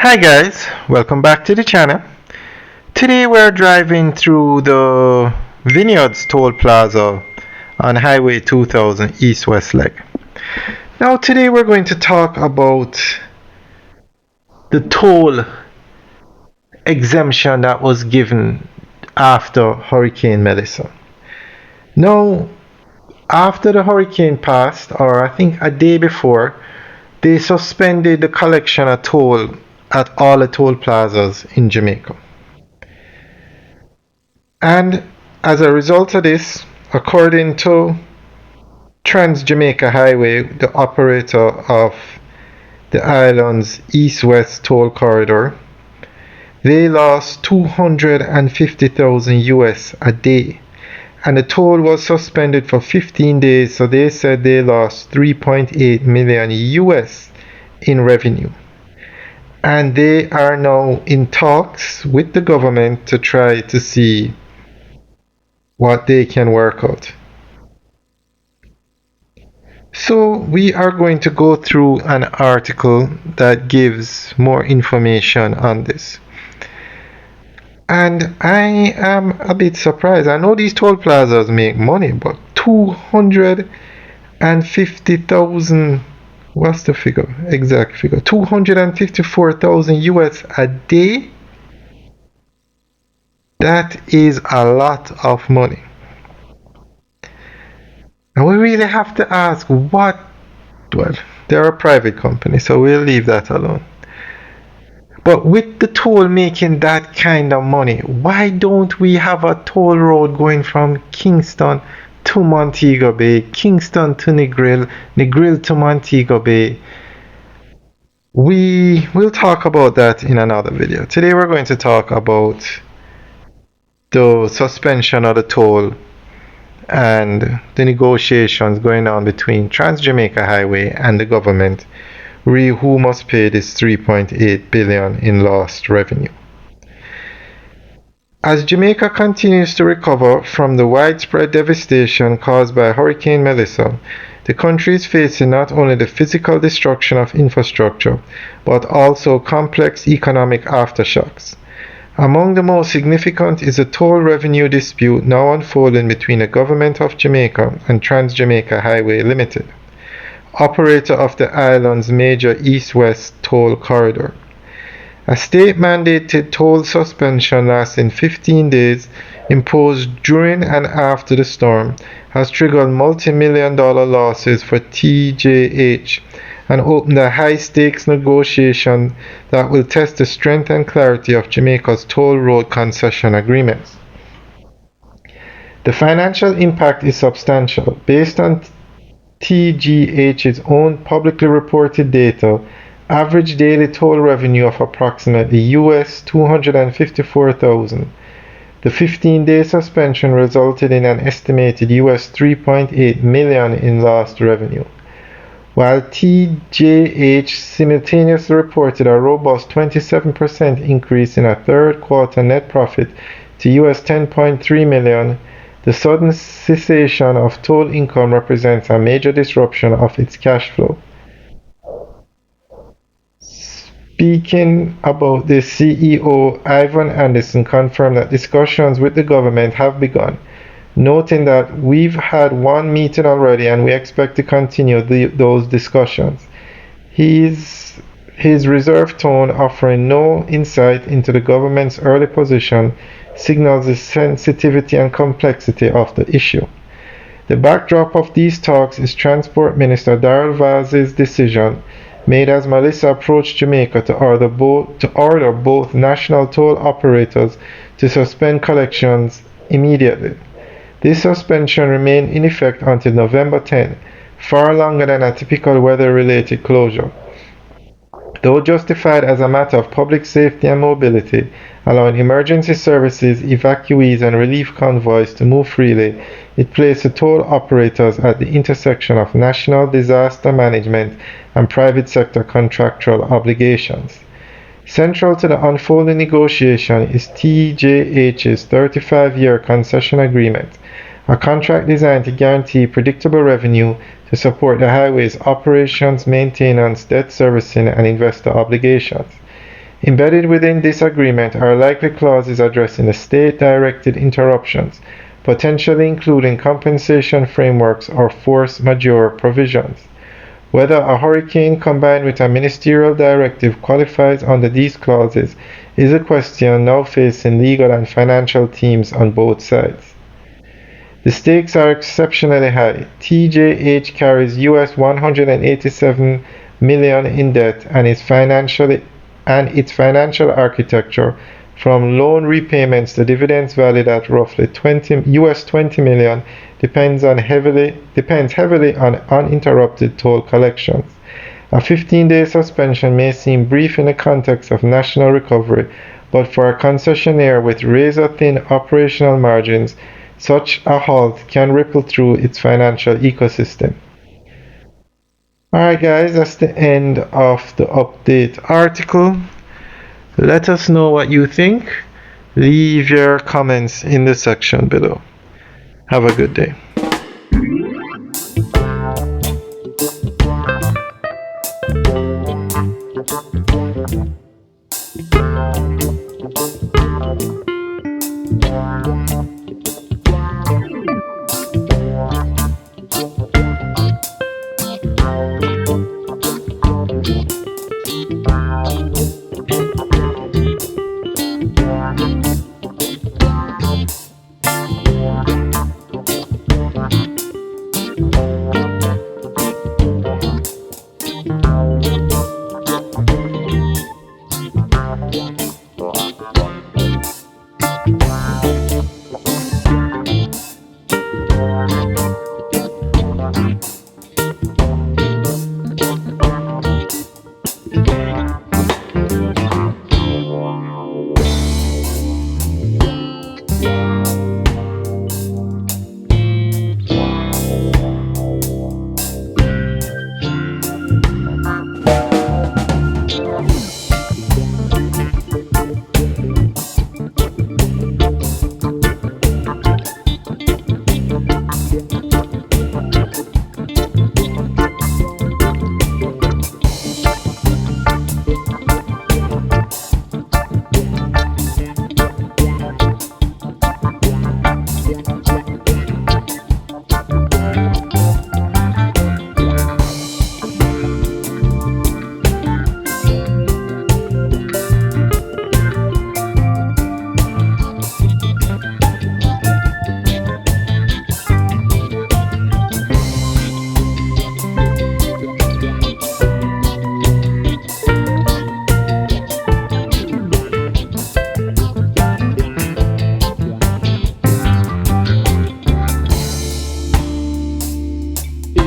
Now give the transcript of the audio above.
Hi guys, welcome back to the channel. Today we're driving through the Vineyards Toll Plaza on Highway 2000 East-West leg. Now today we're going to talk about the toll exemption that was given after Hurricane Melissa. Now, after the hurricane passed, or I think a day before, they suspended the collection of toll at all the toll plazas in Jamaica. And as a result of this, according to Trans Jamaica Highway, the operator of the island's east-west toll corridor, they lost 250,000 US a day, and the toll was suspended for 15 days, so they said they lost 3.8 million US in revenue. And they are now in talks with the government to try to see what they can work out. So we are going to go through an article that gives more information on this. And I am a bit surprised. I know these toll plazas make money, but 250,000, what's the figure? Exact figure. 254,000 US a day? That is a lot of money. And we really have to ask what, well, they're a private company, so we'll leave that alone. But with the toll making that kind of money, why don't we have a toll road going from Kingston to Montego Bay, Kingston to Negril, Negril to Montego Bay? We will talk about that in another video. Today we're going to talk about the suspension of the toll and the negotiations going on between Trans Jamaica Highway and the government, who must pay this 3.8 billion in lost revenue. As Jamaica continues to recover from the widespread devastation caused by Hurricane Melissa, the country is facing not only the physical destruction of infrastructure, but also complex economic aftershocks. Among the most significant is a toll revenue dispute now unfolding between the Government of Jamaica and Trans Jamaica Highway Limited, operator of the island's major east-west toll corridor. A state-mandated toll suspension lasting 15 days, imposed during and after the storm, has triggered multi-million-dollar losses for TJH and opened a high-stakes negotiation that will test the strength and clarity of Jamaica's toll road concession agreements. The financial impact is substantial. Based on TGH's own publicly reported data, average daily toll revenue of approximately US 254,000. The 15-day suspension resulted in an estimated US 3.8 million in lost revenue, while TJH simultaneously reported a robust 27% increase in a third quarter net profit to US 10.3 million. The sudden cessation of toll income represents a major disruption of its cash flow. Speaking about this, CEO Ivan Anderson confirmed that discussions with the government have begun, noting that we've had one meeting already and we expect to continue those discussions. His reserved tone, offering no insight into the government's early position, signals the sensitivity and complexity of the issue. The backdrop of these talks is Transport Minister Darrell Vaz's decision, made as Melissa approached Jamaica, to order both national toll operators to suspend collections immediately. This suspension remained in effect until November 10, far longer than a typical weather-related closure. Though justified as a matter of public safety and mobility, allowing emergency services, evacuees, and relief convoys to move freely, it placed the toll operators at the intersection of national disaster management and private sector contractual obligations. Central to the unfolding negotiation is TJH's 35-year concession agreement, a contract designed to guarantee predictable revenue to support the highway's operations, maintenance, debt servicing, and investor obligations. Embedded within this agreement are likely clauses addressing the state-directed interruptions, potentially including compensation frameworks or force majeure provisions. Whether a hurricane combined with a ministerial directive qualifies under these clauses is a question now facing legal and financial teams on both sides. The stakes are exceptionally high. TJH carries US 187 million in debt and its financial architecture, from loan repayments to dividends valued at roughly US 20 million, depends heavily on uninterrupted toll collections. A 15-day suspension may seem brief in the context of national recovery, but for a concessionaire with razor-thin operational margins, such a halt can ripple through its financial ecosystem. Alright guys, that's the end of the update article. Let us know what you think. Leave your comments in the section below. Have a good day.